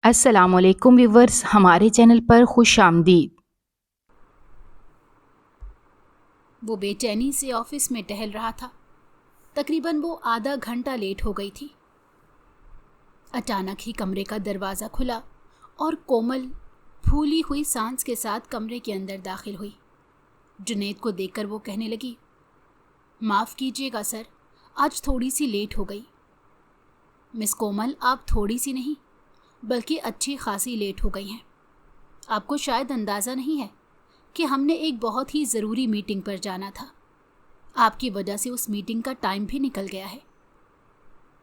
अस्सलाम वालेकुम व्यूवर्स, हमारे चैनल पर खुश आमदीद। वो बेचैनी से ऑफिस में टहल रहा था। तकरीबन वो आधा घंटा लेट हो गई थी। अचानक ही कमरे का दरवाज़ा खुला और कोमल फूली हुई सांस के साथ कमरे के अंदर दाखिल हुई। जुनैद को देखकर वो कहने लगी, माफ़ कीजिएगा सर, आज थोड़ी सी लेट हो गई। मिस कोमल, आप थोड़ी सी नहीं बल्कि अच्छी खासी लेट हो गई हैं। आपको शायद अंदाज़ा नहीं है कि हमने एक बहुत ही ज़रूरी मीटिंग पर जाना था। आपकी वजह से उस मीटिंग का टाइम भी निकल गया है।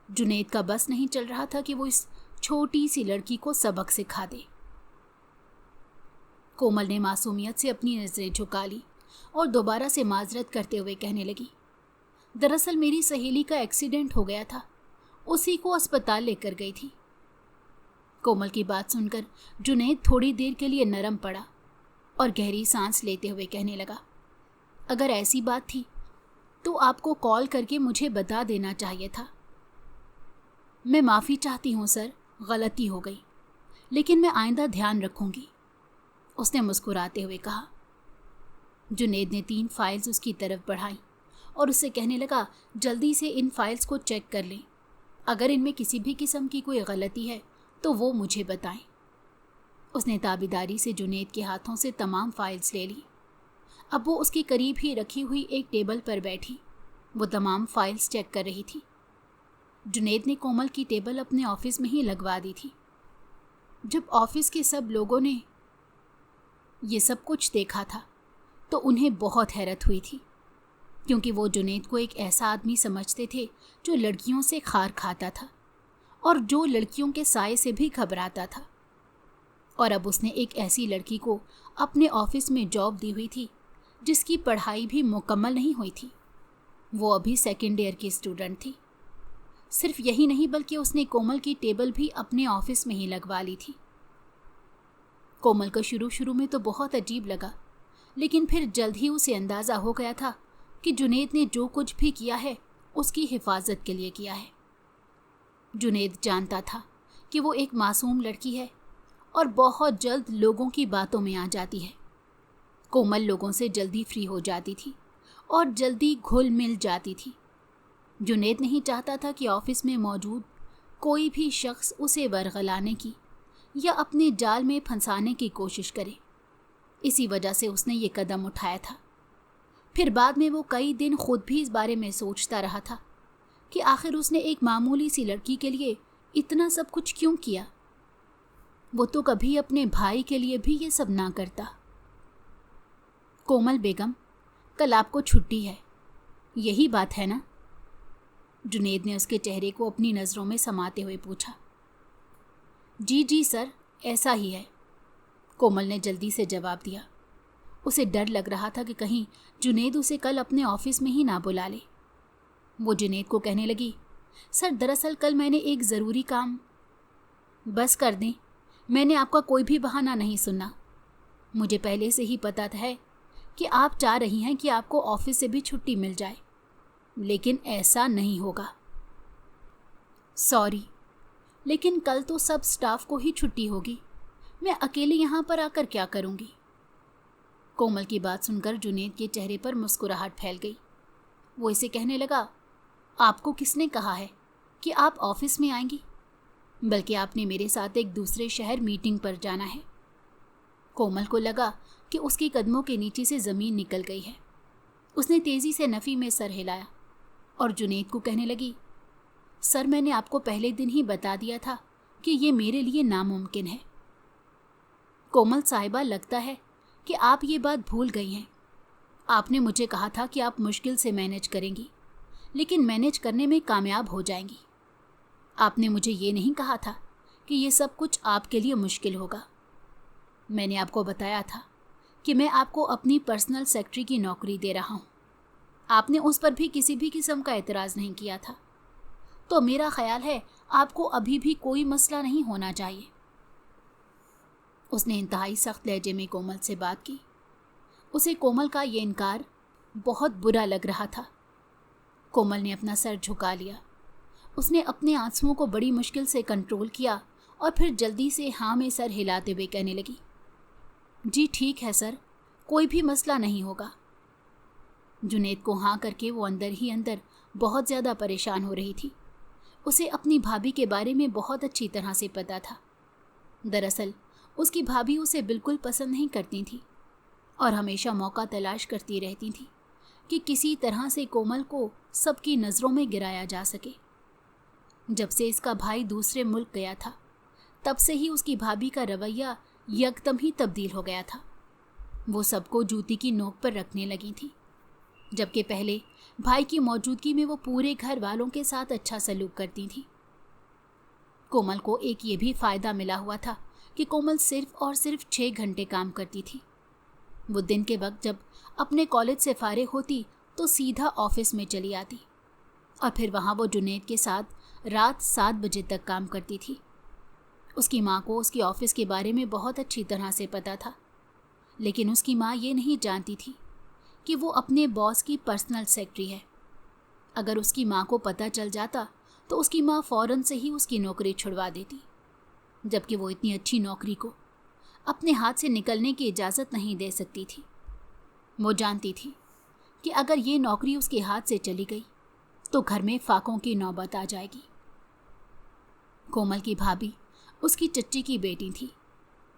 जुनैद का बस नहीं चल रहा था कि वो इस छोटी सी लड़की को सबक सिखा दे। कोमल ने मासूमियत से अपनी नज़रें झुका ली और दोबारा से माजरत करते हुए कहने लगी, दरअसल मेरी सहेली का एक्सीडेंट हो गया था, उसी को अस्पताल लेकर गई थी। कोमल की बात सुनकर जुनैद थोड़ी देर के लिए नरम पड़ा और गहरी सांस लेते हुए कहने लगा, अगर ऐसी बात थी तो आपको कॉल करके मुझे बता देना चाहिए था। मैं माफ़ी चाहती हूँ सर, गलती हो गई, लेकिन मैं आइंदा ध्यान रखूँगी, उसने मुस्कुराते हुए कहा। जुनैद ने 3 फाइल्स उसकी तरफ बढ़ाई और उससे कहने लगा, जल्दी से इन फाइल्स को चेक कर लें। अगर इनमें किसी भी किस्म की कोई गलती है तो वो मुझे बताएं। उसने ताबीदारी से जुनैद के हाथों से तमाम फाइल्स ले ली। अब वो उसके करीब ही रखी हुई एक टेबल पर बैठी वो तमाम फाइल्स चेक कर रही थी। जुनैद ने कोमल की टेबल अपने ऑफिस में ही लगवा दी थी। जब ऑफिस के सब लोगों ने ये सब कुछ देखा था तो उन्हें बहुत हैरत हुई थी, क्योंकि वो जुनैद को एक ऐसा आदमी समझते थे जो लड़कियों से खार खाता था और जो लड़कियों के साए से भी घबराता था। और अब उसने एक ऐसी लड़की को अपने ऑफिस में जॉब दी हुई थी जिसकी पढ़ाई भी मुकम्मल नहीं हुई थी। वो अभी 2nd ईयर की स्टूडेंट थी। सिर्फ यही नहीं बल्कि उसने कोमल की टेबल भी अपने ऑफिस में ही लगवा ली थी। कोमल को शुरू में तो बहुत अजीब लगा, लेकिन फिर जल्द ही उसे अंदाज़ा हो गया था कि जुनैद ने जो कुछ भी किया है उसकी हिफाजत के लिए किया है। जुनैद जानता था कि वो एक मासूम लड़की है और बहुत जल्द लोगों की बातों में आ जाती है। कोमल लोगों से जल्दी फ्री हो जाती थी और जल्दी घुल मिल जाती थी। जुनैद नहीं चाहता था कि ऑफिस में मौजूद कोई भी शख्स उसे वरगलाने की या अपने जाल में फंसाने की कोशिश करे। इसी वजह से उसने ये कदम उठाया था। फिर बाद में वो कई दिन खुद भी इस बारे में सोचता रहा था कि आखिर उसने एक मामूली सी लड़की के लिए इतना सब कुछ क्यों किया। वो तो कभी अपने भाई के लिए भी ये सब ना करता। कोमल बेगम, कल आपको छुट्टी है, यही बात है ना? जुनैद ने उसके चेहरे को अपनी नज़रों में समाते हुए पूछा। जी जी सर, ऐसा ही है, कोमल ने जल्दी से जवाब दिया। उसे डर लग रहा था कि कहीं जुनैद उसे कल अपने ऑफिस में ही ना बुला ले। वो जुनैद को कहने लगी, सर दरअसल कल मैंने एक ज़रूरी काम। बस कर दें, मैंने आपका कोई भी बहाना नहीं सुना। मुझे पहले से ही पता है कि आप चाह रही हैं कि आपको ऑफिस से भी छुट्टी मिल जाए, लेकिन ऐसा नहीं होगा। सॉरी, लेकिन कल तो सब स्टाफ को ही छुट्टी होगी, मैं अकेले यहाँ पर आकर क्या करूँगी? कोमल की बात सुनकर जुनैद के चेहरे पर मुस्कुराहट फैल गई। वो इसे कहने लगा, आपको किसने कहा है कि आप ऑफिस में आएंगी? बल्कि आपने मेरे साथ एक दूसरे शहर मीटिंग पर जाना है। कोमल को लगा कि उसके कदमों के नीचे से ज़मीन निकल गई है। उसने तेज़ी से नफ़ी में सर हिलाया और जुनैद को कहने लगी, सर मैंने आपको पहले दिन ही बता दिया था कि ये मेरे लिए नामुमकिन है। कोमल साहिबा, लगता है कि आप ये बात भूल गई हैं। आपने मुझे कहा था कि आप मुश्किल से मैनेज करेंगी, लेकिन मैनेज करने में कामयाब हो जाएंगी। आपने मुझे ये नहीं कहा था कि ये सब कुछ आपके लिए मुश्किल होगा। मैंने आपको बताया था कि मैं आपको अपनी पर्सनल सेक्रेटरी की नौकरी दे रहा हूँ। आपने उस पर भी किसी भी किस्म का एतराज़ नहीं किया था, तो मेरा ख्याल है आपको अभी भी कोई मसला नहीं होना चाहिए। उसने इंतहाई सख्त लहजे में कोमल से बात की। उसे कोमल का ये इनकार बहुत बुरा लग रहा था। कोमल ने अपना सर झुका लिया। उसने अपने आंसुओं को बड़ी मुश्किल से कंट्रोल किया और फिर जल्दी से हाँ में सर हिलाते हुए कहने लगी, जी ठीक है सर, कोई भी मसला नहीं होगा। जुनैद को हाँ करके वो अंदर ही अंदर बहुत ज़्यादा परेशान हो रही थी। उसे अपनी भाभी के बारे में बहुत अच्छी तरह से पता था। दरअसल उसकी भाभी उसे बिल्कुल पसंद नहीं करती थी और हमेशा मौका तलाश करती रहती थी कि किसी तरह से कोमल को सबकी नज़रों में गिराया जा सके। जब से इसका भाई दूसरे मुल्क गया था, तब से ही उसकी भाभी का रवैया यकदम ही तब्दील हो गया था। वो सबको जूती की नोक पर रखने लगी थी, जबकि पहले भाई की मौजूदगी में वो पूरे घर वालों के साथ अच्छा सलूक करती थी। कोमल को एक ये भी फ़ायदा मिला हुआ था कि कोमल सिर्फ और सिर्फ 6 घंटे काम करती थी। वो दिन के वक्त जब अपने कॉलेज से फारिग होती तो सीधा ऑफिस में चली आती और फिर वहाँ वो जुनैद के साथ रात 7 बजे तक काम करती थी। उसकी माँ को उसकी ऑफिस के बारे में बहुत अच्छी तरह से पता था, लेकिन उसकी माँ ये नहीं जानती थी कि वो अपने बॉस की पर्सनल सेक्रेटरी है। अगर उसकी माँ को पता चल जाता तो उसकी माँ फ़ौरन से ही उसकी नौकरी छुड़वा देती, जबकि वो इतनी अच्छी नौकरी को अपने हाथ से निकलने की इजाज़त नहीं दे सकती थी। वो जानती थी कि अगर ये नौकरी उसके हाथ से चली गई तो घर में फाकों की नौबत आ जाएगी। कोमल की भाभी उसकी चच्ची की बेटी थी।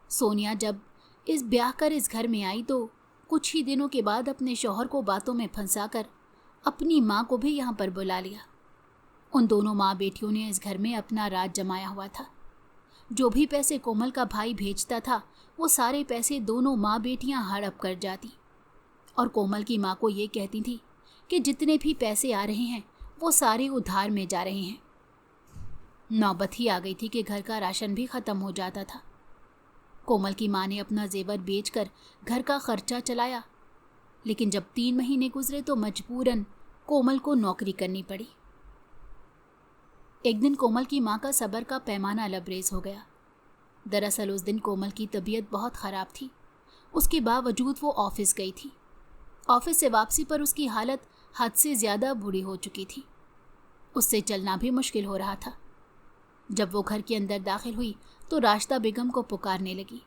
सोनिया जब इस ब्याह कर इस घर में आई तो कुछ ही दिनों के बाद अपने शौहर को बातों में फंसाकर अपनी माँ को भी यहाँ पर बुला लिया। उन दोनों माँ बेटियों ने इस घर में अपना राज जमाया हुआ था। जो भी पैसे कोमल का भाई भेजता था वो सारे पैसे दोनों माँ बेटियाँ हड़प कर जाती और कोमल की माँ को ये कहती थी कि जितने भी पैसे आ रहे हैं वो सारे उधार में जा रहे हैं। नौबत ही आ गई थी कि घर का राशन भी ख़त्म हो जाता था। कोमल की माँ ने अपना जेवर बेचकर घर का खर्चा चलाया, लेकिन जब 3 महीने गुजरे तो मजबूरन कोमल को नौकरी करनी पड़ी। एक दिन कोमल की माँ का सब्र का पैमाना लबरेज हो गया। दरअसल उस दिन कोमल की तबीयत बहुत ख़राब थी। उसके बावजूद वो ऑफिस गई थी। ऑफिस से वापसी पर उसकी हालत हद से ज़्यादा बुरी हो चुकी थी। उससे चलना भी मुश्किल हो रहा था। जब वो घर के अंदर दाखिल हुई तो राशिदा बेगम को पुकारने लगी।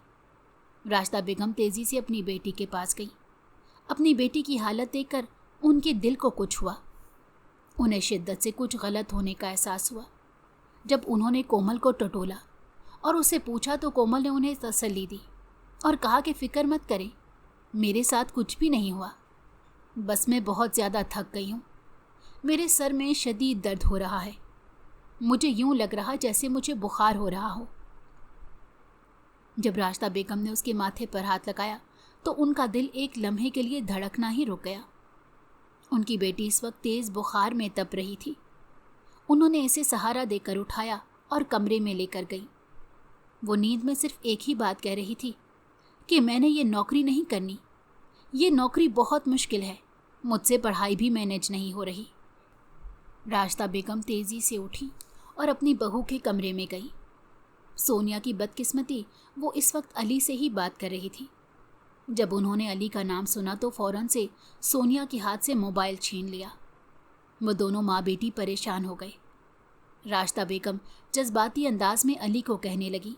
राशिदा बेगम तेज़ी से अपनी बेटी के पास गई। अपनी बेटी की हालत देखकर उनके दिल को कुछ हुआ। उन्हें शिद्दत से कुछ गलत होने का एहसास हुआ। जब उन्होंने कोमल को टटोला और उसे पूछा तो कोमल ने उन्हें तसल्ली दी और कहा कि फ़िक्र मत करें, मेरे साथ कुछ भी नहीं हुआ, बस मैं बहुत ज़्यादा थक गई हूँ। मेरे सर में शदीद दर्द हो रहा है। मुझे यूँ लग रहा जैसे मुझे बुखार हो रहा हो। जब राशिदा बेगम ने उसके माथे पर हाथ लगाया तो उनका दिल एक लम्हे के लिए धड़कना ही रुक गया। उनकी बेटी इस वक्त तेज़ बुखार में तप रही थी। उन्होंने इसे सहारा देकर उठाया और कमरे में लेकर गई। वो नींद में सिर्फ एक ही बात कह रही थी कि मैंने ये नौकरी नहीं करनी, ये नौकरी बहुत मुश्किल है, मुझसे पढ़ाई भी मैनेज नहीं हो रही। राशिदा बेगम तेज़ी से उठी और अपनी बहू के कमरे में गई। सोनिया की बदकिस्मती, वो इस वक्त अली से ही बात कर रही थी। जब उन्होंने अली का नाम सुना तो फ़ौरन से सोनिया के हाथ से मोबाइल छीन लिया। वो दोनों माँ बेटी परेशान हो गए। राशिदा बेगम जज्बाती अंदाज में अली को कहने लगी,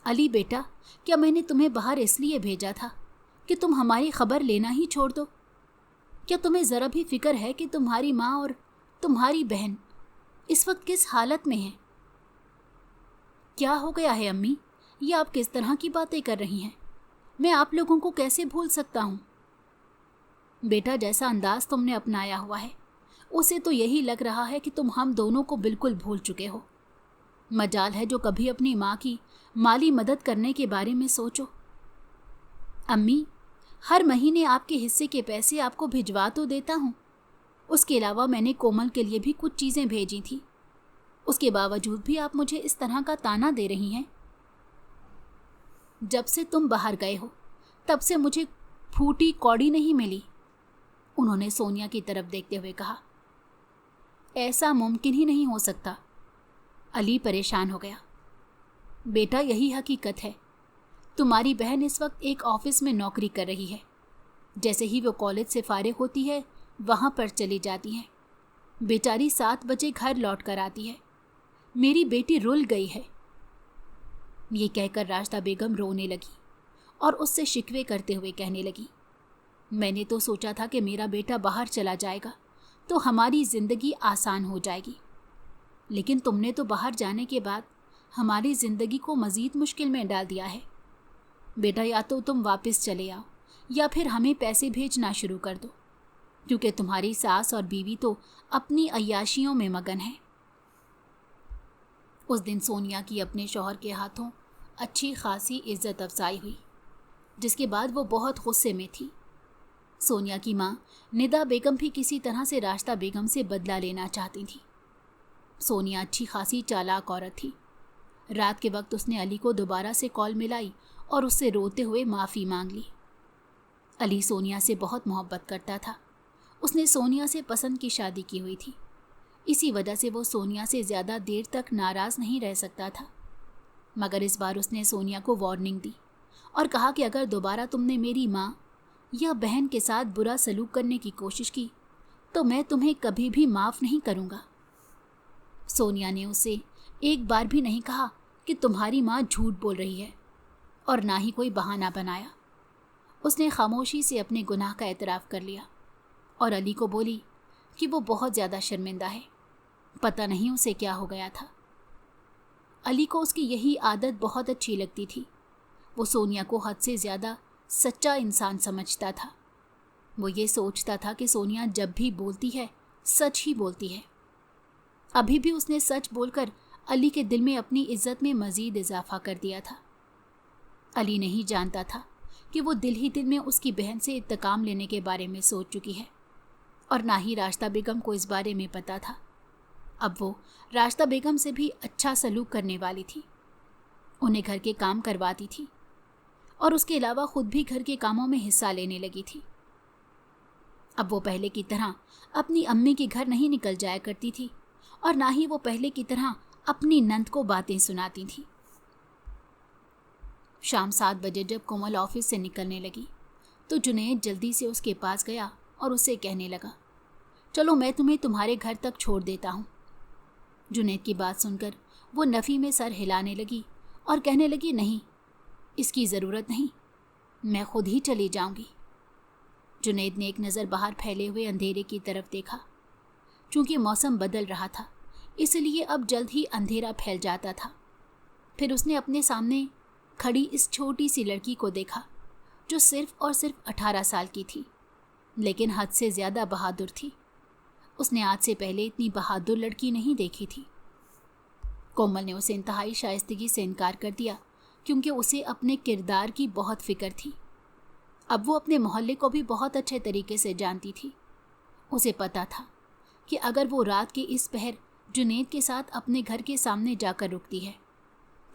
अली बेटा, क्या मैंने तुम्हें बाहर इसलिए भेजा था कि तुम हमारी खबर लेना ही छोड़ दो? क्या तुम्हें ज़रा भी फिक्र है कि तुम्हारी माँ और तुम्हारी बहन इस वक्त किस हालत में हैं? क्या हो गया है अम्मी? ये आप किस तरह की बातें कर रही हैं? मैं आप लोगों को कैसे भूल सकता हूँ? बेटा, जैसा अंदाज तुमने अपनाया हुआ है उसे तो यही लग रहा है कि तुम हम दोनों को बिल्कुल भूल चुके हो। मजाल है जो कभी अपनी माँ की माली मदद करने के बारे में सोचो। अम्मी, हर महीने आपके हिस्से के पैसे आपको भिजवा तो देता हूँ, उसके अलावा मैंने कोमल के लिए भी कुछ चीज़ें भेजी थी। उसके बावजूद भी आप मुझे इस तरह का ताना दे रही हैं। जब से तुम बाहर गए हो तब से मुझे फूटी कौड़ी नहीं मिली, उन्होंने सोनिया की तरफ देखते हुए कहा। ऐसा मुमकिन ही नहीं हो सकता। अली परेशान हो गया। बेटा, यही हकीकत है। तुम्हारी बहन इस वक्त एक ऑफिस में नौकरी कर रही है। जैसे ही वो कॉलेज से फारिग होती है वहाँ पर चली जाती है। बेचारी 7 बजे घर लौट कर आती है। मेरी बेटी रुल गई है। ये कहकर राशिदा बेगम रोने लगी और उससे शिकवे करते हुए कहने लगी, मैंने तो सोचा था कि मेरा बेटा बाहर चला जाएगा तो हमारी ज़िंदगी आसान हो जाएगी, लेकिन तुमने तो बाहर जाने के बाद हमारी ज़िंदगी को मज़ीद मुश्किल में डाल दिया है। बेटा, या तो तुम वापस चले आओ या फिर हमें पैसे भेजना शुरू कर दो, क्योंकि तुम्हारी सास और बीवी तो अपनी अय्याशियों में मगन है। उस दिन सोनिया की अपने शौहर के हाथों अच्छी खासी इज्जत अफजाई हुई, जिसके बाद वो बहुत गुस्से में थी। सोनिया की माँ निदा बेगम भी किसी तरह से राशिदा बेगम से बदला लेना चाहती थी। सोनिया अच्छी खासी चालाक औरत थी। रात के वक्त उसने अली को दोबारा से कॉल मिलाई और उससे रोते हुए माफ़ी मांग ली। अली सोनिया से बहुत मोहब्बत करता था। उसने सोनिया से पसंद की शादी की हुई थी, इसी वजह से वो सोनिया से ज़्यादा देर तक नाराज़ नहीं रह सकता था। मगर इस बार उसने सोनिया को वार्निंग दी और कहा कि अगर दोबारा तुमने मेरी माँ या बहन के साथ बुरा सलूक करने की कोशिश की तो मैं तुम्हें कभी भी माफ़ नहीं करूँगा। सोनिया ने उसे एक बार भी नहीं कहा कि तुम्हारी माँ झूठ बोल रही है और ना ही कोई बहाना बनाया। उसने खामोशी से अपने गुनाह का एतराफ़ कर लिया और अली को बोली कि वो बहुत ज़्यादा शर्मिंदा है, पता नहीं उसे क्या हो गया था। अली को उसकी यही आदत बहुत अच्छी लगती थी। वो सोनिया को हद से ज़्यादा सच्चा इंसान समझता था। वो ये सोचता था कि सोनिया जब भी बोलती है सच ही बोलती है। अभी भी उसने सच बोलकर अली के दिल में अपनी इज्जत में मज़ीद इजाफा कर दिया था। अली नहीं जानता था कि वो दिल ही दिल में उसकी बहन से इंतकाम लेने के बारे में सोच चुकी है, और ना ही राशिदा बेगम को इस बारे में पता था। अब वो राशिदा बेगम से भी अच्छा सलूक करने वाली थी, उन्हें घर के काम करवाती थी और उसके अलावा खुद भी घर के कामों में हिस्सा लेने लगी थी। अब वो पहले की तरह अपनी अम्मी के घर नहीं निकल जाया करती थी और ना ही वो पहले की तरह अपनी नंद को बातें सुनाती थी। शाम 7 बजे जब कोमल ऑफिस से निकलने लगी तो जुनैद जल्दी से उसके पास गया और उससे कहने लगा, चलो मैं तुम्हें तुम्हारे घर तक छोड़ देता हूँ। जुनैद की बात सुनकर वो नफ़ी में सर हिलाने लगी और कहने लगी, नहीं, इसकी ज़रूरत नहीं, मैं खुद ही चली जाऊँगी। जुनैद ने एक नज़र बाहर फैले हुए अंधेरे की तरफ देखा। चूँकि मौसम बदल रहा था इसलिए अब जल्द ही अंधेरा फैल जाता था। फिर उसने अपने सामने खड़ी इस छोटी सी लड़की को देखा जो सिर्फ़ और सिर्फ 18 साल की थी, लेकिन हद से ज़्यादा बहादुर थी। उसने आज से पहले इतनी बहादुर लड़की नहीं देखी थी। कोमल ने उसे इंतहाई शाइस्तगी से इनकार कर दिया क्योंकि उसे अपने किरदार की बहुत फ़िक्र थी। अब वो अपने मोहल्ले को भी बहुत अच्छे तरीके से जानती थी। उसे पता था कि अगर वो रात के इस पहर जुनैद के साथ अपने घर के सामने जाकर रुकती है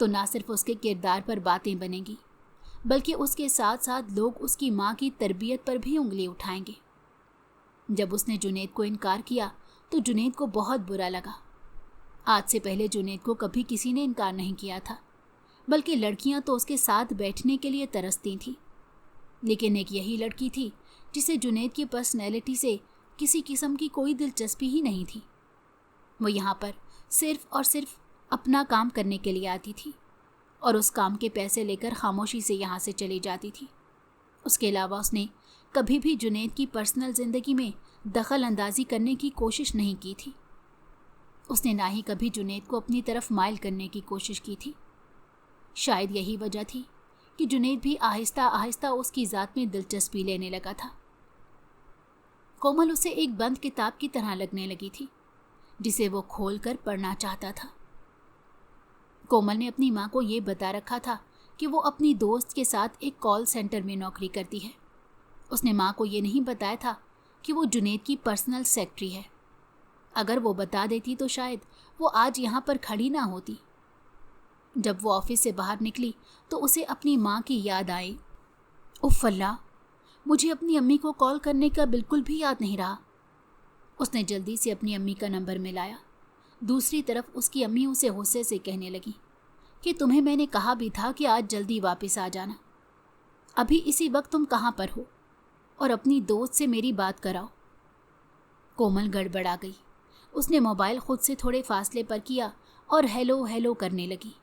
तो ना सिर्फ उसके किरदार पर बातें बनेंगी बल्कि उसके साथ साथ लोग उसकी माँ की तरबियत पर भी उंगली उठाएंगे। जब उसने जुनैद को इनकार किया तो जुनैद को बहुत बुरा लगा। आज से पहले जुनैद को कभी किसी ने इनकार नहीं किया था, बल्कि लड़कियां तो उसके साथ बैठने के लिए तरसती थीं। लेकिन एक यही लड़की थी जिसे जुनैद की पर्सनैलिटी से किसी किस्म की कोई दिलचस्पी ही नहीं थी। वो यहाँ पर सिर्फ और सिर्फ अपना काम करने के लिए आती थी और उस काम के पैसे लेकर खामोशी से यहाँ से चली जाती थी। उसके अलावा उसने कभी भी जुनैद की पर्सनल ज़िंदगी में दखल अंदाजी करने की कोशिश नहीं की थी। उसने ना ही कभी जुनैद को अपनी तरफ माइल करने की कोशिश की थी। शायद यही वजह थी कि जुनैद भी आहिस्ता आहिस्ता उसकी ज़ात में दिलचस्पी लेने लगा था। कोमल उसे एक बंद किताब की तरह लगने लगी थी जिसे वो खोल कर पढ़ना चाहता था। कोमल ने अपनी माँ को ये बता रखा था कि वो अपनी दोस्त के साथ एक कॉल सेंटर में नौकरी करती है। उसने माँ को ये नहीं बताया था कि वो जुनैद की पर्सनल सेक्रेटरी है। अगर वो बता देती तो शायद वो आज यहाँ पर खड़ी ना होती। जब वो ऑफिस से बाहर निकली तो उसे अपनी माँ की याद आई। उफ़ अल्लाह, मुझे अपनी अम्मी को कॉल करने का बिल्कुल भी याद नहीं रहा। उसने जल्दी से अपनी अम्मी का नंबर मिलाया। दूसरी तरफ उसकी अम्मी उसे गुस्से से कहने लगी कि तुम्हें मैंने कहा भी था कि आज जल्दी वापस आ जाना। अभी इसी वक्त तुम कहाँ पर हो और अपनी दोस्त से मेरी बात कराओ। कोमल गड़बड़ा गई। उसने मोबाइल खुद से थोड़े फासले पर किया और हेलो हेलो करने लगी।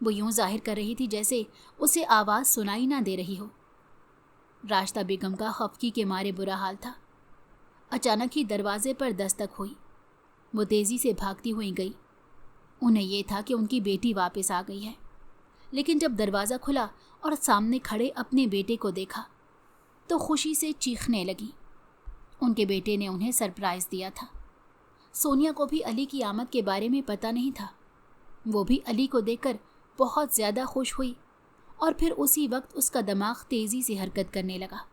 वो यूं जाहिर कर रही थी जैसे उसे आवाज़ सुनाई ना दे रही हो। राशिदा बेगम का खफकी के मारे बुरा हाल था। अचानक ही दरवाजे पर दस्तक हुई। वो तेज़ी से भागती हुई गई। उन्हें यह था कि उनकी बेटी वापस आ गई है, लेकिन जब दरवाज़ा खुला और सामने खड़े अपने बेटे को देखा तो खुशी से चीखने लगी। उनके बेटे ने उन्हें सरप्राइज़ दिया था। सोनिया को भी अली की आमद के बारे में पता नहीं था। वो भी अली को देखकर बहुत ज़्यादा खुश हुई और फिर उसी वक्त उसका दिमाग तेज़ी से हरकत करने लगा।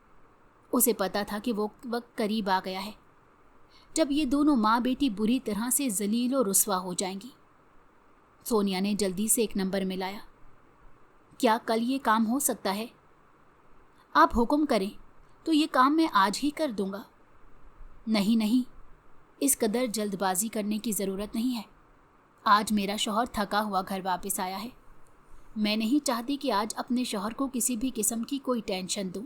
उसे पता था कि वो वक्त करीब आ गया है जब ये दोनों माँ बेटी बुरी तरह से जलील और रुस्वा हो जाएंगी। सोनिया ने जल्दी से एक नंबर मिलाया। क्या कल ये काम हो सकता है? आप हुक्म करें तो ये काम मैं आज ही कर दूंगा। नहीं नहीं, इस कदर जल्दबाजी करने की ज़रूरत नहीं है। आज मेरा शौहर थका हुआ घर वापस आया है। मैं नहीं चाहती कि आज अपने शौहर को किसी भी किस्म की कोई टेंशन दूं।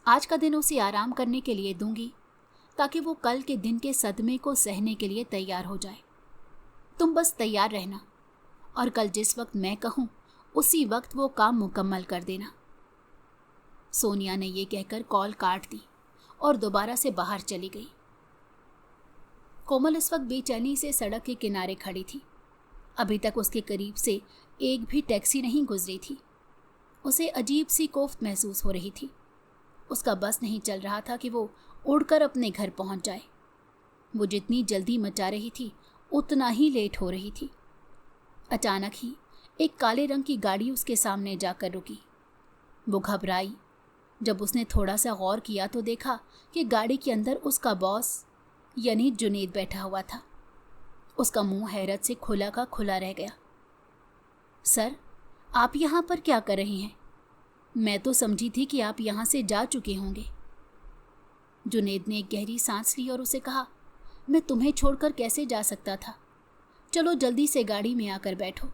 आज का दिन उसे आराम करने के लिए दूंगी ताकि वो कल के दिन के सदमे को सहने के लिए तैयार हो जाए। तुम बस तैयार रहना और कल जिस वक्त मैं कहूँ उसी वक्त वो काम मुकम्मल कर देना। सोनिया ने ये कहकर कॉल काट दी और दोबारा से बाहर चली गई। कोमल इस वक्त बेचैनी से सड़क के किनारे खड़ी थी। अभी तक उसके करीब से एक भी टैक्सी नहीं गुजरी थी। उसे अजीब सी कोफ्त महसूस हो रही थी। उसका बस नहीं चल रहा था कि वो उड़कर अपने घर पहुंच जाए। वो जितनी जल्दी मचा रही थी उतना ही लेट हो रही थी। अचानक ही एक काले रंग की गाड़ी उसके सामने जाकर रुकी। वो घबराई। जब उसने थोड़ा सा गौर किया तो देखा कि गाड़ी के अंदर उसका बॉस यानी जुनैद बैठा हुआ था। उसका मुंह हैरत से खुला का खुला रह गया। सर, आप यहाँ पर क्या कर रही हैं? मैं तो समझी थी कि आप यहाँ से जा चुके होंगे। जुनैद ने एक गहरी सांस ली और उसे कहा, मैं तुम्हें छोड़कर कैसे जा सकता था? चलो जल्दी से गाड़ी में आकर बैठो।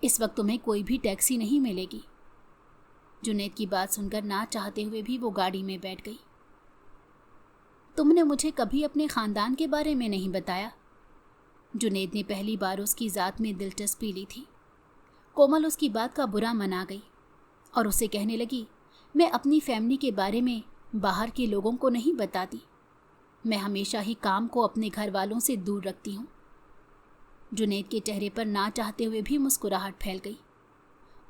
इस वक्त तुम्हें कोई भी टैक्सी नहीं मिलेगी। जुनैद की बात सुनकर ना चाहते हुए भी वो गाड़ी में बैठ गई। तुमने मुझे कभी अपने ख़ानदान के बारे में नहीं बताया। जुनैद ने पहली बार उसकी ज़ात में दिलचस्पी ली थी। कोमल उसकी बात का बुरा मना गई और उसे कहने लगी, मैं अपनी फैमिली के बारे में बाहर के लोगों को नहीं बताती। मैं हमेशा ही काम को अपने घर वालों से दूर रखती हूँ। जुनैद के चेहरे पर ना चाहते हुए भी मुस्कुराहट फैल गई।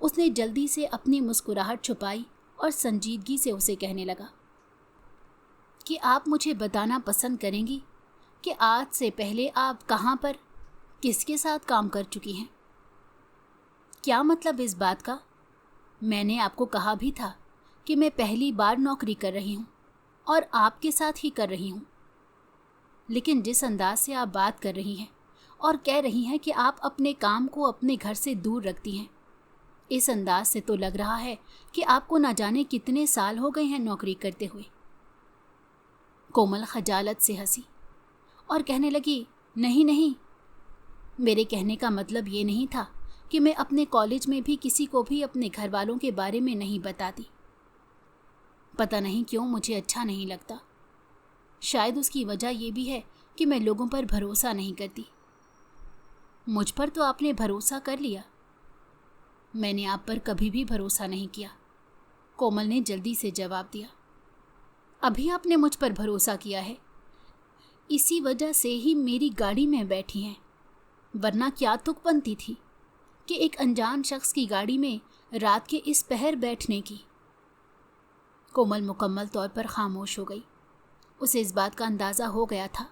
उसने जल्दी से अपनी मुस्कुराहट छुपाई और संजीदगी से उसे कहने लगा कि आप मुझे बताना पसंद करेंगी कि आज से पहले आप कहाँ पर किसके साथ काम कर चुकी हैं? क्या मतलब इस बात का? मैंने आपको कहा भी था कि मैं पहली बार नौकरी कर रही हूँ और आपके साथ ही कर रही हूँ। लेकिन जिस अंदाज से आप बात कर रही हैं और कह रही हैं कि आप अपने काम को अपने घर से दूर रखती हैं, इस अंदाज से तो लग रहा है कि आपको ना जाने कितने साल हो गए हैं नौकरी करते हुए। कोमल खजालत से हंसी और कहने लगी, नहीं नहीं, मेरे कहने का मतलब ये नहीं था कि मैं अपने कॉलेज में भी किसी को भी अपने घर वालों के बारे में नहीं बताती। पता नहीं क्यों मुझे अच्छा नहीं लगता। शायद उसकी वजह यह भी है कि मैं लोगों पर भरोसा नहीं करती। मुझ पर तो आपने भरोसा कर लिया। मैंने आप पर कभी भी भरोसा नहीं किया। कोमल ने जल्दी से जवाब दिया। अभी आपने मुझ पर भरोसा किया है, इसी वजह से ही मेरी गाड़ी में बैठी हैं, वरना क्या तुक बनती थी कि एक अनजान शख्स की गाड़ी में रात के इस पहर बैठने की। कोमल मुकम्मल तौर पर खामोश हो गई। उसे इस बात का अंदाज़ा हो गया था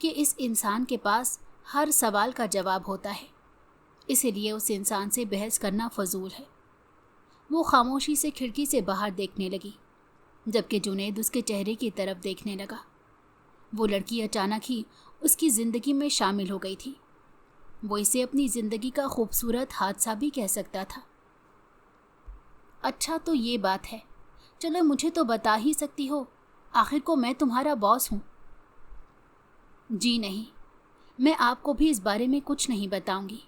कि इस इंसान के पास हर सवाल का जवाब होता है, इसीलिए उस इंसान से बहस करना फजूल है। वो खामोशी से खिड़की से बाहर देखने लगी, जबकि जुनैद उसके चेहरे की तरफ देखने लगा। वो लड़की अचानक ही उसकी ज़िंदगी में शामिल हो गई थी। वो इसे अपनी ज़िंदगी का खूबसूरत हादसा भी कह सकता था। अच्छा तो ये बात है, चलो मुझे तो बता ही सकती हो, आखिर को मैं तुम्हारा बॉस हूँ। जी नहीं, मैं आपको भी इस बारे में कुछ नहीं बताऊंगी।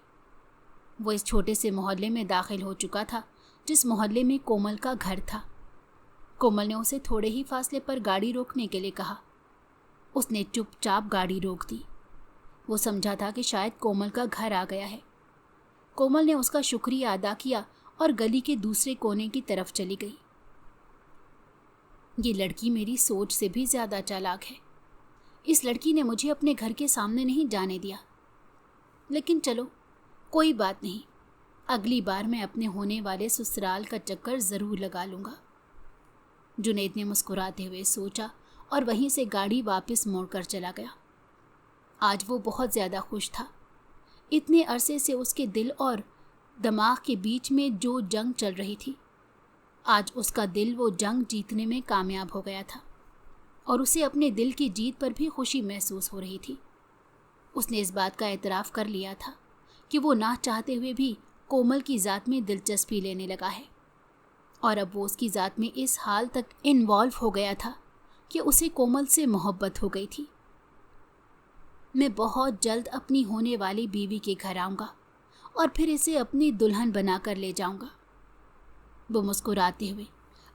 वो इस छोटे से मोहल्ले में दाखिल हो चुका था जिस मोहल्ले में कोमल का घर था। कोमल ने उसे थोड़े ही फासले पर गाड़ी रोकने के लिए कहा। उसने चुपचाप गाड़ी रोक दी। वो समझा था कि शायद कोमल का घर आ गया है। कोमल ने उसका शुक्रिया अदा किया और गली के दूसरे कोने की तरफ चली गई। ये लड़की मेरी सोच से भी ज़्यादा चालाक है। इस लड़की ने मुझे अपने घर के सामने नहीं जाने दिया। लेकिन चलो, कोई बात नहीं, अगली बार मैं अपने होने वाले ससुराल का चक्कर ज़रूर लगा लूँगा। जुनैद ने मुस्कुराते हुए सोचा और वहीं से गाड़ी वापस मोड़कर चला गया। आज वो बहुत ज़्यादा खुश था। इतने अरसे से उसके दिल और दिमाग के बीच में जो जंग चल रही थी, आज उसका दिल वो जंग जीतने में कामयाब हो गया था और उसे अपने दिल की जीत पर भी खुशी महसूस हो रही थी। उसने इस बात का एतराफ़ कर लिया था कि वो ना चाहते हुए भी कोमल की ज़ात में दिलचस्पी लेने लगा है और अब वो उसकी ज़ात में इस हाल तक इन्वॉल्व हो गया था कि उसे कोमल से मोहब्बत हो गई थी। मैं बहुत जल्द अपनी होने वाली बीवी के घर आऊँगा और फिर इसे अपनी दुल्हन बनाकर ले जाऊँगा। वो मुस्कुराते हुए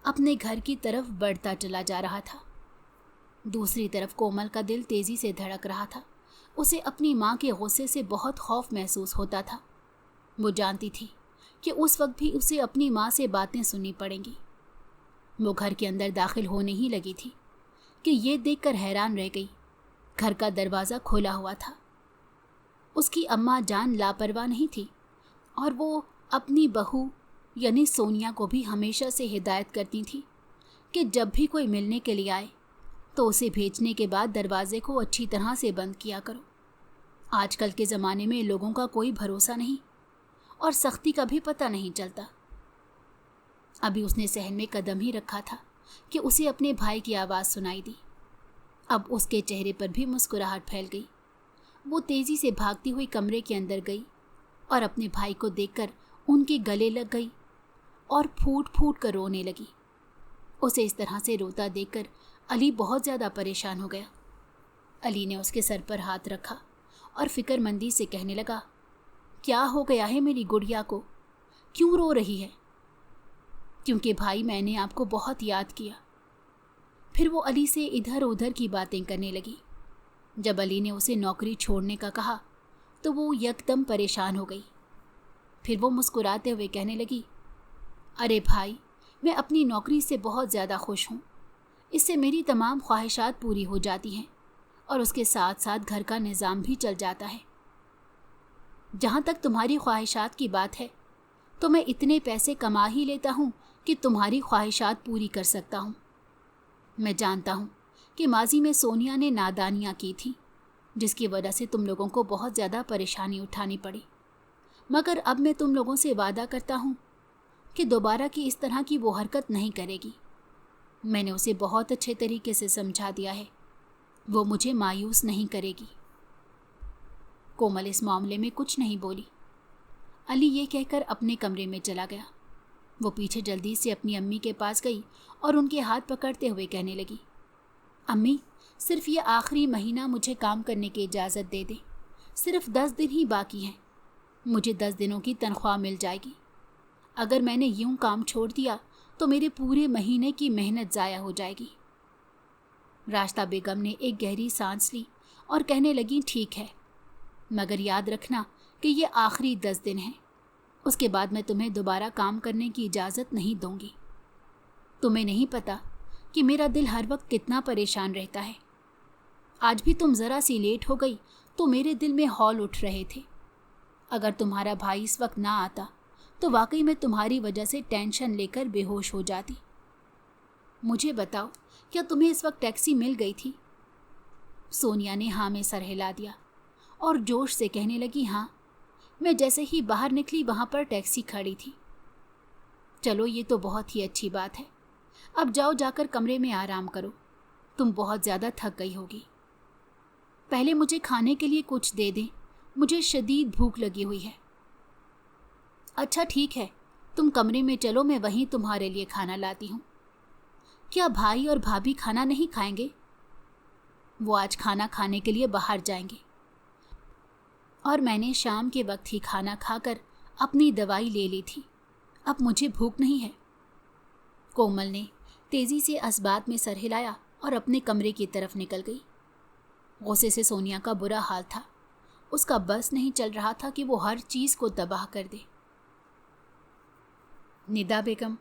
अपने घर की तरफ बढ़ता चला जा रहा था। दूसरी तरफ कोमल का दिल तेज़ी से धड़क रहा था। उसे अपनी माँ के गुस्से से बहुत खौफ महसूस होता था। वो जानती थी कि उस वक्त भी उसे अपनी माँ से बातें सुननी पड़ेंगी। वो घर के अंदर दाखिल होने ही लगी थी कि ये देखकर हैरान रह गई। घर का दरवाज़ा खोला हुआ था। उसकी अम्मा जान लापरवाह नहीं थी और वो अपनी बहू यानी सोनिया को भी हमेशा से हिदायत करती थी कि जब भी कोई मिलने के लिए आए तो उसे भेजने के बाद दरवाजे को अच्छी तरह से बंद किया करो। आजकल के ज़माने में लोगों का कोई भरोसा नहीं और सख्ती का भी पता नहीं चलता। अभी उसने सहन में कदम ही रखा था कि उसे अपने भाई की आवाज़ सुनाई दी। अब उसके चेहरे पर भी मुस्कुराहट फैल गई। वो तेज़ी से भागती हुई कमरे के अंदर गई और अपने भाई को देखकर उनके गले लग गई और फूट फूट कर रोने लगी। उसे इस तरह से रोता देखकर अली बहुत ज़्यादा परेशान हो गया। अली ने उसके सर पर हाथ रखा और फिक्रमंदी से कहने लगा, क्या हो गया है मेरी गुड़िया को, क्यों रो रही है? क्योंकि भाई मैंने आपको बहुत याद किया। फिर वो अली से इधर उधर की बातें करने लगी। जब अली ने उसे नौकरी छोड़ने का कहा तो वो यकदम परेशान हो गई। फिर वो मुस्कुराते हुए कहने लगी, अरे भाई, मैं अपनी नौकरी से बहुत ज़्यादा खुश हूँ। इससे मेरी तमाम ख्वाहिशात पूरी हो जाती हैं और उसके साथ साथ घर का निज़ाम भी चल जाता है। जहाँ तक तुम्हारी ख्वाहिशात की बात है तो मैं इतने पैसे कमा ही लेता हूँ कि तुम्हारी ख्वाहिशात पूरी कर सकता हूँ। मैं जानता हूँ कि माजी में सोनिया ने नादानियाँ की थी जिसकी वजह से तुम लोगों को बहुत ज़्यादा परेशानी उठानी पड़ी, मगर अब मैं तुम लोगों से वादा करता हूँ कि दोबारा की इस तरह की वो हरकत नहीं करेगी। मैंने उसे बहुत अच्छे तरीके से समझा दिया है, वो मुझे मायूस नहीं करेगी। कोमल इस मामले में कुछ नहीं बोली। अली ये कहकर अपने कमरे में चला गया। वो पीछे जल्दी से अपनी अम्मी के पास गई और उनके हाथ पकड़ते हुए कहने लगी, अम्मी, सिर्फ ये आखिरी महीना मुझे काम करने की इजाज़त दे दें। सिर्फ 10 दिन ही बाकी हैं। मुझे 10 दिनों की तनख्वाह मिल जाएगी। अगर मैंने यूं काम छोड़ दिया तो मेरे पूरे महीने की मेहनत ज़ाया हो जाएगी। रास्ता बेगम ने एक गहरी सांस ली और कहने लगी, ठीक है, मगर याद रखना कि ये आखिरी 10 दिन हैं। उसके बाद मैं तुम्हें दोबारा काम करने की इजाज़त नहीं दूंगी। तुम्हें नहीं पता कि मेरा दिल हर वक्त कितना परेशान रहता है। आज भी तुम ज़रा सी लेट हो गई तो मेरे दिल में हौल उठ रहे थे। अगर तुम्हारा भाई इस वक्त ना आता तो वाकई मैं तुम्हारी वजह से टेंशन लेकर बेहोश हो जाती। मुझे बताओ, क्या तुम्हें इस वक्त टैक्सी मिल गई थी? सोनिया ने हाँ में सर हिला दिया और जोश से कहने लगी, हाँ, मैं जैसे ही बाहर निकली वहाँ पर टैक्सी खड़ी थी। चलो, ये तो बहुत ही अच्छी बात है। अब जाओ, जाकर कमरे में आराम करो। तुम बहुत ज़्यादा थक गई होगी। पहले मुझे खाने के लिए कुछ दे दें, मुझे शदीद भूख लगी हुई है। अच्छा ठीक है, तुम कमरे में चलो, मैं वहीं तुम्हारे लिए खाना लाती हूँ। क्या भाई और भाभी खाना नहीं खाएंगे? वो आज खाना खाने के लिए बाहर जाएंगे और मैंने शाम के वक्त ही खाना खाकर अपनी दवाई ले ली थी। अब मुझे भूख नहीं है। कोमल ने तेज़ी से असबात में सर हिलाया और अपने कमरे की तरफ निकल गई। गुस्से से सोनिया का बुरा हाल था। उसका बस नहीं चल रहा था कि वो हर चीज़ को तबाह कर दे। निदा बेगम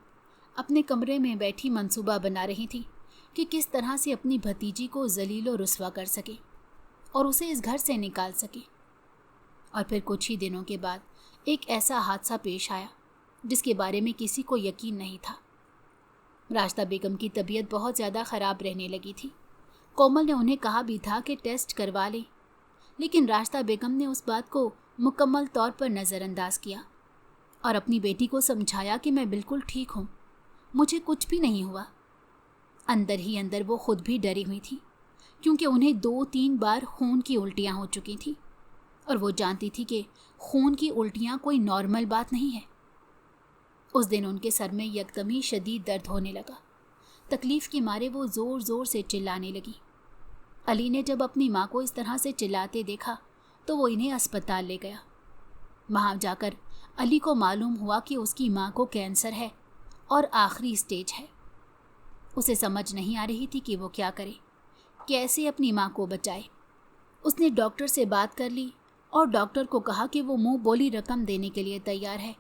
अपने कमरे में बैठी मंसूबा बना रही थी कि किस तरह से अपनी भतीजी को जलील और रुस्वा कर सके और उसे इस घर से निकाल सके। और फिर कुछ ही दिनों के बाद एक ऐसा हादसा पेश आया जिसके बारे में किसी को यकीन नहीं था। राशिदा बेगम की तबीयत बहुत ज़्यादा ख़राब रहने लगी थी। कोमल ने उन्हें कहा भी था कि टेस्ट करवा लें, लेकिन राशिदा बेगम ने उस बात को मुकम्मल तौर पर नज़रअंदाज किया और अपनी बेटी को समझाया कि मैं बिल्कुल ठीक हूँ, मुझे कुछ भी नहीं हुआ। अंदर ही अंदर वो खुद भी डरी हुई थी, क्योंकि उन्हें 2-3 बार खून की उल्टियाँ हो चुकी थी और वो जानती थी कि खून की उल्टियाँ कोई नॉर्मल बात नहीं है। उस दिन उनके सर में यकदमी शदीद दर्द होने लगा। तकलीफ़ के मारे वो ज़ोर ज़ोर से चिल्लाने लगी। अली ने जब अपनी माँ को इस तरह से चिल्लाते देखा तो वो इन्हें अस्पताल ले गया। वहाँ जाकर अली को मालूम हुआ कि उसकी माँ को कैंसर है और आखिरी स्टेज है। उसे समझ नहीं आ रही थी कि वो क्या करे, कैसे अपनी माँ को बचाए। उसने डॉक्टर से बात कर ली और डॉक्टर को कहा कि वो मुंह बोली रकम देने के लिए तैयार है,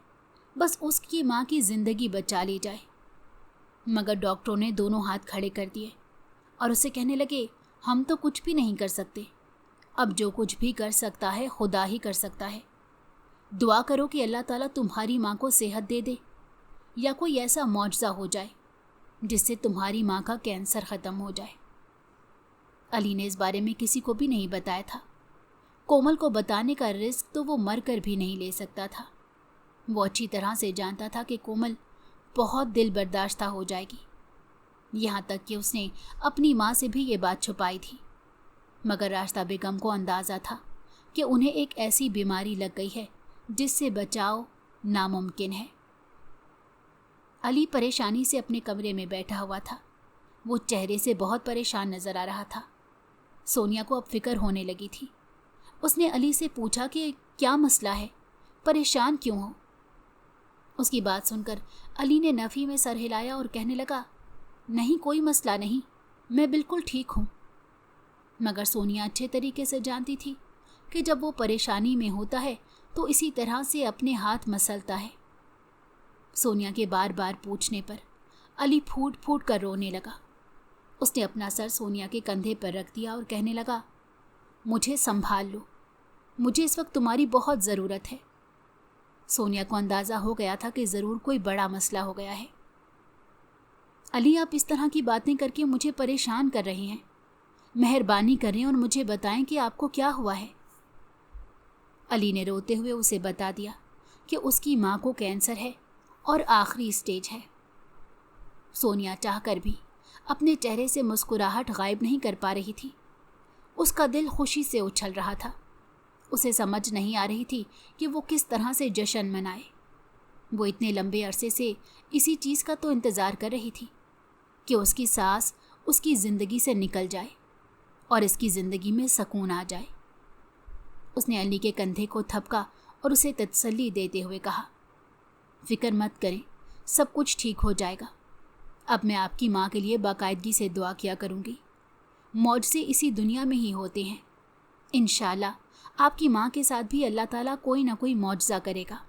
बस उसकी माँ की ज़िंदगी बचा ली जाए। मगर डॉक्टरों ने दोनों हाथ खड़े कर दिए और उसे कहने लगे, हम तो कुछ भी नहीं कर सकते, अब जो कुछ भी कर सकता है खुदा ही कर सकता है। दुआ करो कि अल्लाह ताला तुम्हारी माँ को सेहत दे दे या कोई ऐसा मौजज़ा हो जाए जिससे तुम्हारी माँ का कैंसर ख़त्म हो जाए। अली ने इस बारे में किसी को भी नहीं बताया था। कोमल को बताने का रिस्क तो वो मर कर भी नहीं ले सकता था। वो अच्छी तरह से जानता था कि कोमल बहुत दिल बर्दाश्ता हो जाएगी। यहाँ तक कि उसने अपनी माँ से भी ये बात छुपाई थी। मगर राशिदा बेगम को अंदाज़ा था कि उन्हें एक ऐसी बीमारी लग गई है जिससे बचाव नामुमकिन है। अली परेशानी से अपने कमरे में बैठा हुआ था। वो चेहरे से बहुत परेशान नज़र आ रहा था। सोनिया को अब फिक्र होने लगी थी। उसने अली से पूछा कि क्या मसला है, परेशान क्यों हो। उसकी बात सुनकर अली ने नफ़ी में सर हिलाया और कहने लगा, नहीं कोई मसला नहीं, मैं बिल्कुल ठीक हूँ। मगर सोनिया अच्छे तरीके से जानती थी कि जब वो परेशानी में होता है तो इसी तरह से अपने हाथ मसलता है। सोनिया के बार बार पूछने पर अली फूट फूट कर रोने लगा। उसने अपना सर सोनिया के कंधे पर रख दिया और कहने लगा, मुझे संभाल लो, मुझे इस वक्त तुम्हारी बहुत ज़रूरत है। सोनिया को अंदाज़ा हो गया था कि ज़रूर कोई बड़ा मसला हो गया है। अली, आप इस तरह की बातें करके मुझे परेशान कर रहे हैं, मेहरबानी करें और मुझे बताएं कि आपको क्या हुआ है। अली ने रोते हुए उसे बता दिया कि उसकी माँ को कैंसर है और आखिरी स्टेज है। सोनिया चाहकर भी अपने चेहरे से मुस्कुराहट गायब नहीं कर पा रही थी। उसका दिल खुशी से उछल रहा था। उसे समझ नहीं आ रही थी कि वो किस तरह से जश्न मनाए। वो इतने लंबे अरसे से इसी चीज़ का तो इंतज़ार कर रही थी कि उसकी सास उसकी ज़िंदगी से निकल जाए और इसकी ज़िंदगी में सुकून आ जाए। उसने अली के कंधे को थपका और उसे तसल्ली देते हुए कहा, फ़िक्र मत करें, सब कुछ ठीक हो जाएगा। अब मैं आपकी माँ के लिए बाकायदगी से दुआ किया करूँगी। मौजज़े इसी दुनिया में ही होते हैं। इंशाल्लाह आपकी माँ के साथ भी अल्लाह ताला कोई ना कोई मौजज़ा करेगा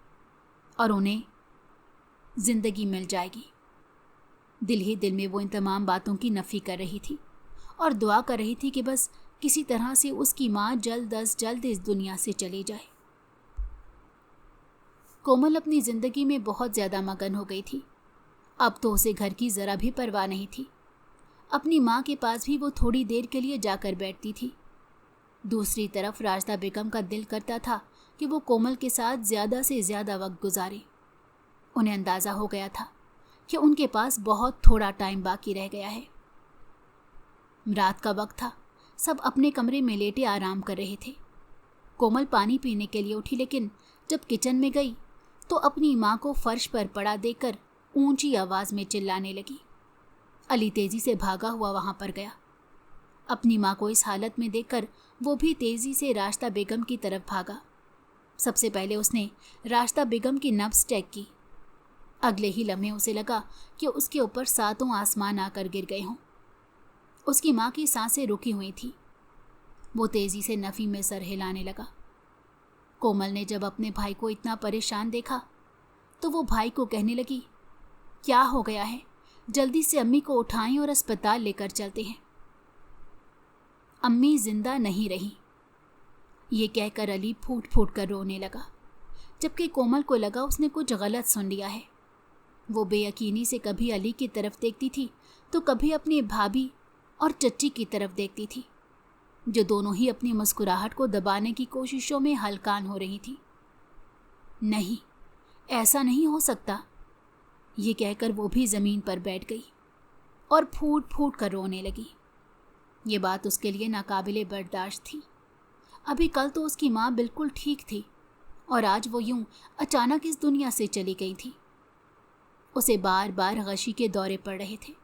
और उन्हें ज़िंदगी मिल जाएगी। दिल ही दिल में वो इन तमाम बातों की नफ़ी कर रही थी और दुआ कर रही थी कि बस किसी तरह से उसकी माँ जल्द अज जल्द इस दुनिया से चली जाए। कोमल अपनी ज़िंदगी में बहुत ज़्यादा मगन हो गई थी। अब तो उसे घर की ज़रा भी परवाह नहीं थी। अपनी माँ के पास भी वो थोड़ी देर के लिए जाकर बैठती थी। दूसरी तरफ राशिदा बेगम का दिल करता था कि वो कोमल के साथ ज़्यादा से ज़्यादा वक्त गुजारे। उन्हें अंदाज़ा हो गया था कि उनके पास बहुत थोड़ा टाइम बाकी रह गया है। रात का वक्त था। सब अपने कमरे में लेटे आराम कर रहे थे। कोमल पानी पीने के लिए उठी, लेकिन जब किचन में गई तो अपनी माँ को फर्श पर पड़ा देखकर ऊंची आवाज़ में चिल्लाने लगी। अली तेज़ी से भागा हुआ वहाँ पर गया। अपनी माँ को इस हालत में देखकर वो भी तेज़ी से राशिदा बेगम की तरफ भागा। सबसे पहले उसने राशिदा बेगम की नब्ज़ चेक की। अगले ही लम्हे उसे लगा कि उसके ऊपर सातों आसमान आकर गिर गए हों। उसकी माँ की सांसें रुकी हुई थी। वो तेज़ी से नफ़ी में सर हिलाने लगा। कोमल ने जब अपने भाई को इतना परेशान देखा तो वो भाई को कहने लगी, क्या हो गया है, जल्दी से अम्मी को उठाएं और अस्पताल लेकर चलते हैं। अम्मी जिंदा नहीं रही। ये कहकर अली फूट फूट कर रोने लगा, जबकि कोमल को लगा उसने कुछ गलत सुन लिया है। वो बेयकीनी से कभी अली की तरफ देखती थी तो कभी अपनी भाभी और चच्ची की तरफ देखती थी, जो दोनों ही अपनी मुस्कुराहट को दबाने की कोशिशों में हलकान हो रही थी। नहीं, ऐसा नहीं हो सकता, ये कहकर वो भी ज़मीन पर बैठ गई और फूट फूट कर रोने लगी। ये बात उसके लिए नाकाबिले बर्दाश्त थी। अभी कल तो उसकी माँ बिल्कुल ठीक थी और आज वो यूं अचानक इस दुनिया से चली गई थी। उसे बार बार गशी के दौरे पड़ रहे थे।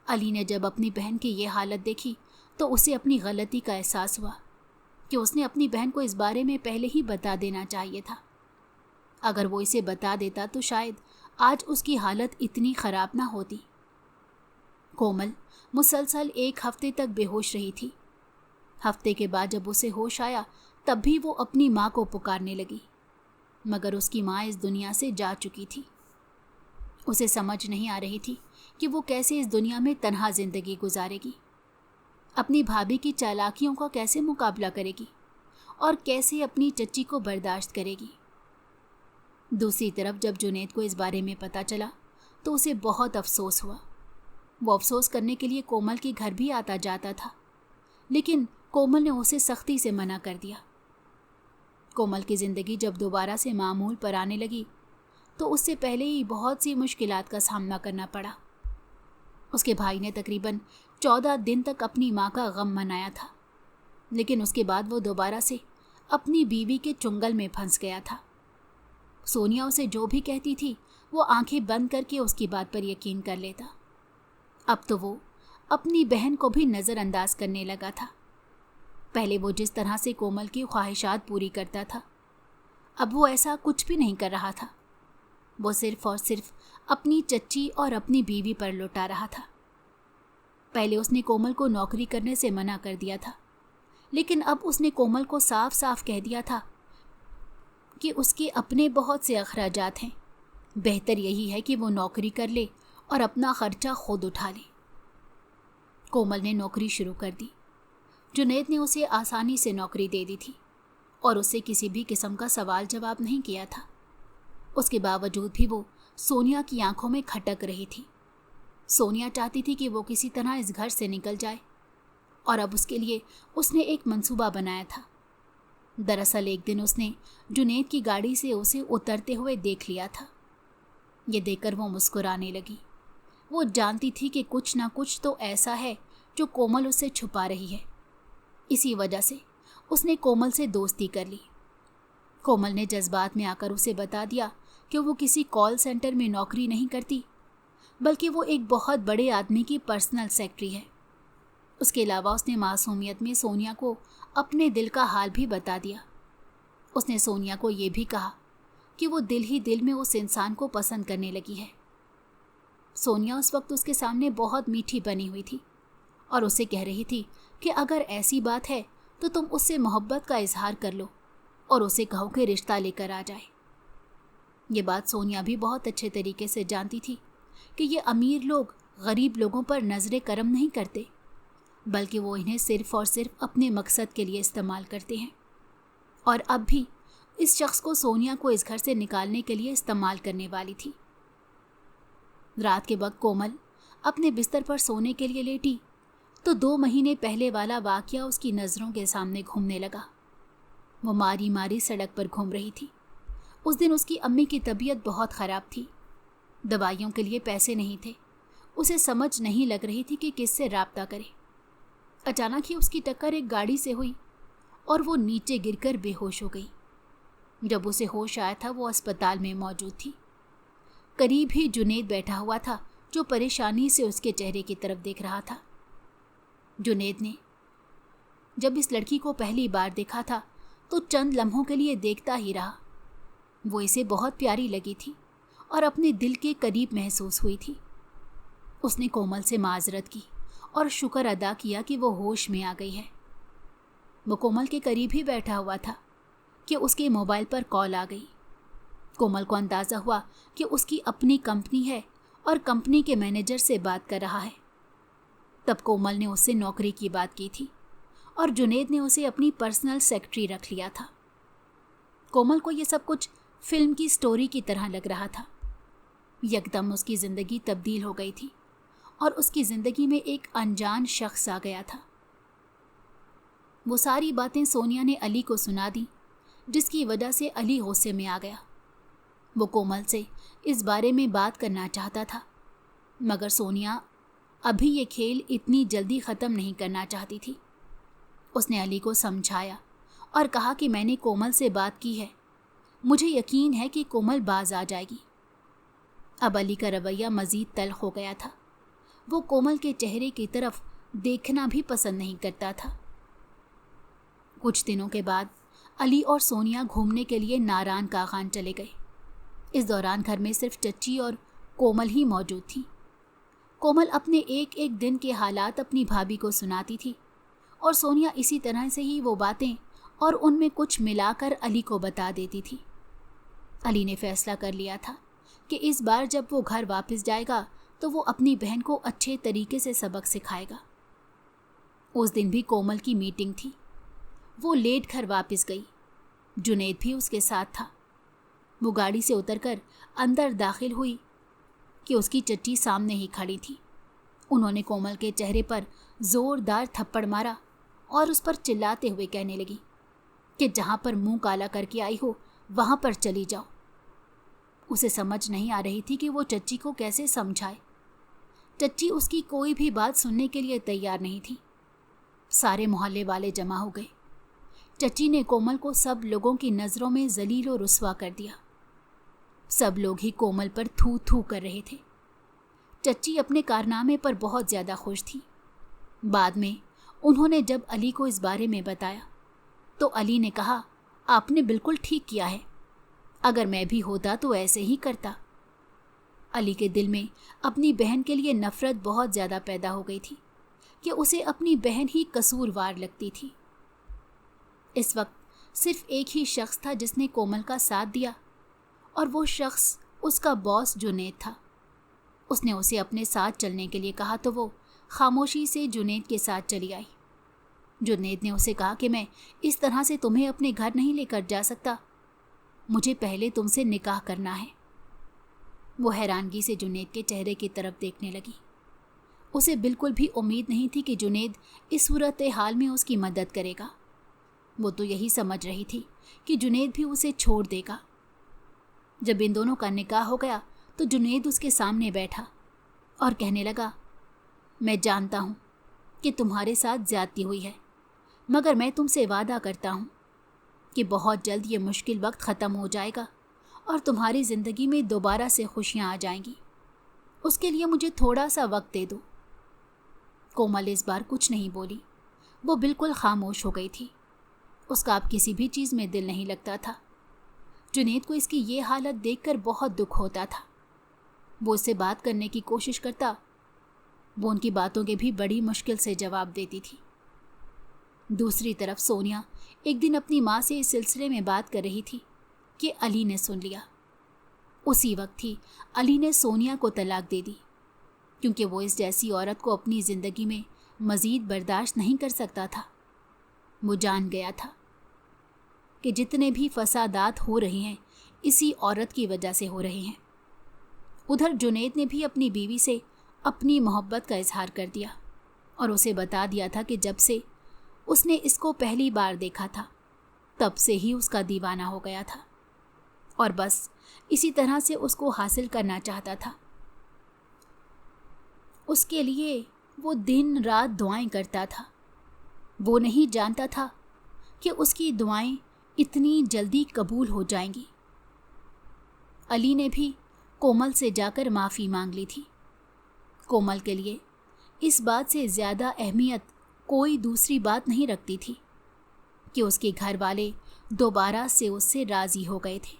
अली ने जब अपनी बहन की ये हालत देखी तो उसे अपनी गलती का एहसास हुआ कि उसने अपनी बहन को इस बारे में पहले ही बता देना चाहिए था। अगर वो इसे बता देता तो शायद आज उसकी हालत इतनी ख़राब ना होती। कोमल मुसलसल 1 हफ्ते तक बेहोश रही थी। हफ्ते के बाद जब उसे होश आया तब भी वो अपनी माँ को पुकारने लगी, मगर उसकी माँ इस दुनिया से जा चुकी थी। उसे समझ नहीं आ रही थी कि वो कैसे इस दुनिया में तन्हा ज़िंदगी गुजारेगी, अपनी भाभी की चालाकियों का कैसे मुकाबला करेगी और कैसे अपनी चच्ची को बर्दाश्त करेगी। दूसरी तरफ जब जुनैद को इस बारे में पता चला तो उसे बहुत अफसोस हुआ। वो अफसोस करने के लिए कोमल के घर भी आता जाता था, लेकिन कोमल ने उसे सख्ती से मना कर दिया। कोमल की ज़िंदगी जब दोबारा से मामूल पर आने लगी तो उससे पहले ही बहुत सी मुश्किलात का सामना करना पड़ा। उसके भाई ने तकरीबन 14 दिन तक अपनी माँ का गम मनाया था, लेकिन उसके बाद वो दोबारा से अपनी बीवी के चुंगल में फंस गया था। सोनिया उसे जो भी कहती थी वो आंखें बंद करके उसकी बात पर यकीन कर लेता। अब तो वो अपनी बहन को भी नज़रअंदाज करने लगा था। पहले वो जिस तरह से कोमल की ख्वाहिशात पूरी करता था, अब वो ऐसा कुछ भी नहीं कर रहा था। वो सिर्फ और सिर्फ अपनी चच्ची और अपनी बीवी पर लुटा रहा था। पहले उसने कोमल को नौकरी करने से मना कर दिया था, लेकिन अब उसने कोमल को साफ साफ कह दिया था कि उसके अपने बहुत से अखराजात हैं। बेहतर यही है कि वो नौकरी कर ले और अपना खर्चा खुद उठा ले। कोमल ने नौकरी शुरू कर दी। जुनैद ने उसे आसानी से नौकरी दे दी थी और उससे किसी भी किस्म का सवाल जवाब नहीं किया था। उसके बावजूद भी वो सोनिया की आंखों में खटक रही थी। सोनिया चाहती थी कि वो किसी तरह इस घर से निकल जाए और अब उसके लिए उसने एक मंसूबा बनाया था। दरअसल एक दिन उसने जुनैद की गाड़ी से उसे उतरते हुए देख लिया था। ये देखकर वो मुस्कुराने लगी। वो जानती थी कि कुछ ना कुछ तो ऐसा है जो कोमल उससे छुपा रही है। इसी वजह से उसने कोमल से दोस्ती कर ली। कोमल ने जज्बात में आकर उसे बता दिया कि वो किसी कॉल सेंटर में नौकरी नहीं करती, बल्कि वो एक बहुत बड़े आदमी की पर्सनल सेक्रेटरी है। उसके अलावा उसने मासूमियत में सोनिया को अपने दिल का हाल भी बता दिया। उसने सोनिया को ये भी कहा कि वो दिल ही दिल में उस इंसान को पसंद करने लगी है। सोनिया उस वक्त उसके सामने बहुत मीठी बनी हुई थी और उसे कह रही थी कि अगर ऐसी बात है तो तुम उससे मोहब्बत का इजहार कर लो और उसे कहो कि रिश्ता लेकर आ जाए। ये बात सोनिया भी बहुत अच्छे तरीके से जानती थी कि ये अमीर लोग गरीब लोगों पर नजरे करम नहीं करते, बल्कि वो इन्हें सिर्फ और सिर्फ अपने मकसद के लिए इस्तेमाल करते हैं। और अब भी इस शख्स को सोनिया को इस घर से निकालने के लिए इस्तेमाल करने वाली थी। रात के वक्त कोमल अपने बिस्तर पर सोने के लिए लेटी तो 2 महीने पहले वाला वाकया उसकी नज़रों के सामने घूमने लगा। वो मारी मारी सड़क पर घूम रही थी। उस दिन उसकी अम्मी की तबीयत बहुत ख़राब थी। दवाइयों के लिए पैसे नहीं थे। उसे समझ नहीं लग रही थी कि किससे राब्ता करे। अचानक ही उसकी टक्कर एक गाड़ी से हुई और वो नीचे गिरकर बेहोश हो गई। जब उसे होश आया था वो अस्पताल में मौजूद थी। करीब ही जुनैद बैठा हुआ था जो परेशानी से उसके चेहरे की तरफ देख रहा था। जुनैद ने जब इस लड़की को पहली बार देखा था तो चंद लम्हों के लिए देखता ही रहा। वो इसे बहुत प्यारी लगी थी और अपने दिल के करीब महसूस हुई थी। उसने कोमल से माजरत की और शुक्र अदा किया कि वो होश में आ गई है। वो कोमल के करीब ही बैठा हुआ था کہ اس کے موبائل پر کال آ گئی۔ کومل کو اندازہ ہوا کہ اس کی اپنی کمپنی ہے اور کمپنی کے مینیجر سے بات کر رہا ہے۔ تب کومل نے اس سے نوکری کی بات کی تھی اور جنید نے اسے اپنی پرسنل سیکرٹری رکھ لیا تھا۔ کومل کو یہ سب کچھ فلم کی سٹوری کی طرح لگ رہا تھا۔ یکدم اس کی زندگی تبدیل ہو گئی تھی اور اس کی زندگی میں ایک انجان شخص آ گیا تھا۔ وہ ساری باتیں سونیا نے علی کو سنا دی، جس کی وجہ سے علی غصے میں آ گیا۔ وہ کومل سے اس بارے میں بات کرنا چاہتا تھا، مگر سونیا ابھی یہ کھیل اتنی جلدی ختم نہیں کرنا چاہتی تھی۔ اس نے علی کو سمجھایا اور کہا کہ میں نے کومل سے بات کی ہے، مجھے یقین ہے کہ کومل باز آ جائے گی۔ اب علی کا رویہ مزید تلخ ہو گیا تھا۔ وہ کومل کے چہرے کی طرف دیکھنا بھی پسند نہیں کرتا تھا۔ کچھ دنوں کے بعد علی اور سونیا گھومنے کے لیے ناران کاغان چلے گئے۔ اس دوران گھر میں صرف چچی اور کومل ہی موجود تھی۔ کومل اپنے ایک ایک دن کے حالات اپنی بھابھی کو سناتی تھی اور سونیا اسی طرح سے ہی وہ باتیں اور ان میں کچھ ملا کر علی کو بتا دیتی تھی۔ علی نے فیصلہ کر لیا تھا کہ اس بار جب وہ گھر واپس جائے گا تو وہ اپنی بہن کو اچھے طریقے سے سبق سکھائے گا۔ اس دن بھی کومل کی میٹنگ تھی۔ وہ لیٹ گھر واپس گئی۔ جنید بھی اس کے ساتھ تھا۔ وہ گاڑی سے اتر کر اندر داخل ہوئی کہ اس کی چچی سامنے ہی کھڑی تھی۔ انہوں نے کومل کے چہرے پر زوردار تھپڑ مارا اور اس پر چلاتے ہوئے کہنے لگی کہ جہاں پر منہ کالا کر کے آئی ہو وہاں پر چلی جاؤ۔ اسے سمجھ نہیں آ رہی تھی کہ وہ چچی کو کیسے سمجھائے۔ چچی اس کی کوئی بھی بات سننے کے لیے تیار نہیں تھی۔ سارے محلے والے جمع ہو گئے۔ چچی نے کومل کو سب لوگوں کی نظروں میں ذلیل و رسوا کر دیا۔ سب لوگ ہی کومل پر تھو تھو کر رہے تھے۔ چچی اپنے کارنامے پر بہت زیادہ خوش تھی۔ بعد میں انہوں نے جب علی کو اس بارے میں بتایا تو علی نے کہا، آپ نے بالکل ٹھیک کیا ہے، اگر میں بھی ہوتا تو ایسے ہی کرتا۔ علی کے دل میں اپنی بہن کے لیے نفرت بہت زیادہ پیدا ہو گئی تھی کہ اسے اپنی بہن ہی قصوروار لگتی تھی۔ اس وقت صرف ایک ہی شخص تھا جس نے کومل کا ساتھ دیا اور وہ شخص اس کا باس جنید تھا۔ اس نے اسے اپنے ساتھ چلنے کے لیے کہا تو وہ خاموشی سے جنید کے ساتھ چلی آئی۔ جنید نے اسے کہا کہ میں اس طرح سے تمہیں اپنے گھر نہیں لے کر جا سکتا، مجھے پہلے تم سے نکاح کرنا ہے۔ وہ حیرانگی سے جنید کے چہرے کی طرف دیکھنے لگی۔ اسے بالکل بھی امید نہیں تھی کہ جنید اس صورتحال میں اس کی مدد کرے گا۔ وہ تو یہی سمجھ رہی تھی کہ جنید بھی اسے چھوڑ دے گا۔ جب ان دونوں کا نکاح ہو گیا تو جنید اس کے سامنے بیٹھا اور کہنے لگا، میں جانتا ہوں کہ تمہارے ساتھ زیادتی ہوئی ہے، مگر میں تم سے وعدہ کرتا ہوں کہ بہت جلد یہ مشکل وقت ختم ہو جائے گا اور تمہاری زندگی میں دوبارہ سے خوشیاں آ جائیں گی۔ اس کے لیے مجھے تھوڑا سا وقت دے دو۔ کومل اس بار کچھ نہیں بولی۔ وہ بالکل خاموش ہو گئی تھی۔ اس کا اب کسی بھی چیز میں دل نہیں لگتا تھا۔ جنید کو اس کی یہ حالت دیکھ کر بہت دکھ ہوتا تھا۔ وہ اس سے بات کرنے کی کوشش کرتا، وہ ان کی باتوں کے بھی بڑی مشکل سے جواب دیتی تھی۔ دوسری طرف سونیا ایک دن اپنی ماں سے اس سلسلے میں بات کر رہی تھی کہ علی نے سن لیا۔ اسی وقت ہی علی نے سونیا کو طلاق دے دی، کیونکہ وہ اس جیسی عورت کو اپنی زندگی میں مزید برداشت نہیں کر سکتا تھا۔ وہ جان گیا تھا کہ جتنے بھی فسادات ہو رہے ہیں اسی عورت کی وجہ سے ہو رہے ہیں۔ ادھر جنید نے بھی اپنی بیوی سے اپنی محبت کا اظہار کر دیا اور اسے بتا دیا تھا کہ جب سے اس نے اس کو پہلی بار دیکھا تھا تب سے ہی اس کا دیوانہ ہو گیا تھا اور بس اسی طرح سے اس کو حاصل کرنا چاہتا تھا۔ اس کے لیے وہ دن رات دعائیں کرتا تھا۔ وہ نہیں جانتا تھا کہ اس کی دعائیں اتنی جلدی قبول ہو جائیں گی۔ علی نے بھی کومل سے جا کر معافی مانگ لی تھی۔ کومل کے لیے اس بات سے زیادہ اہمیت کوئی دوسری بات نہیں رکھتی تھی کہ اس کے گھر والے دوبارہ سے اس سے راضی ہو گئے تھے۔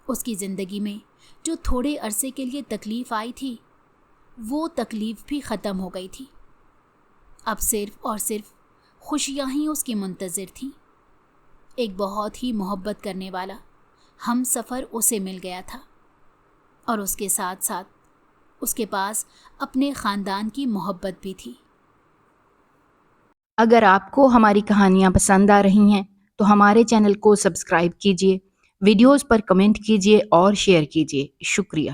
اس کی زندگی میں جو تھوڑے عرصے کے لیے تکلیف آئی تھی وہ تکلیف بھی ختم ہو گئی تھی۔ اب صرف اور صرف خوشیاں ہی اس کی منتظر تھیں۔ ایک بہت ہی محبت کرنے والا ہم سفر اسے مل گیا تھا، اور اس کے ساتھ ساتھ اس کے پاس اپنے خاندان کی محبت بھی تھی۔ اگر آپ کو ہماری کہانیاں پسند آ رہی ہیں تو ہمارے چینل کو سبسکرائب کیجیے، ویڈیوز پر کمنٹ کیجیے اور شیئر کیجیے۔ شکریہ۔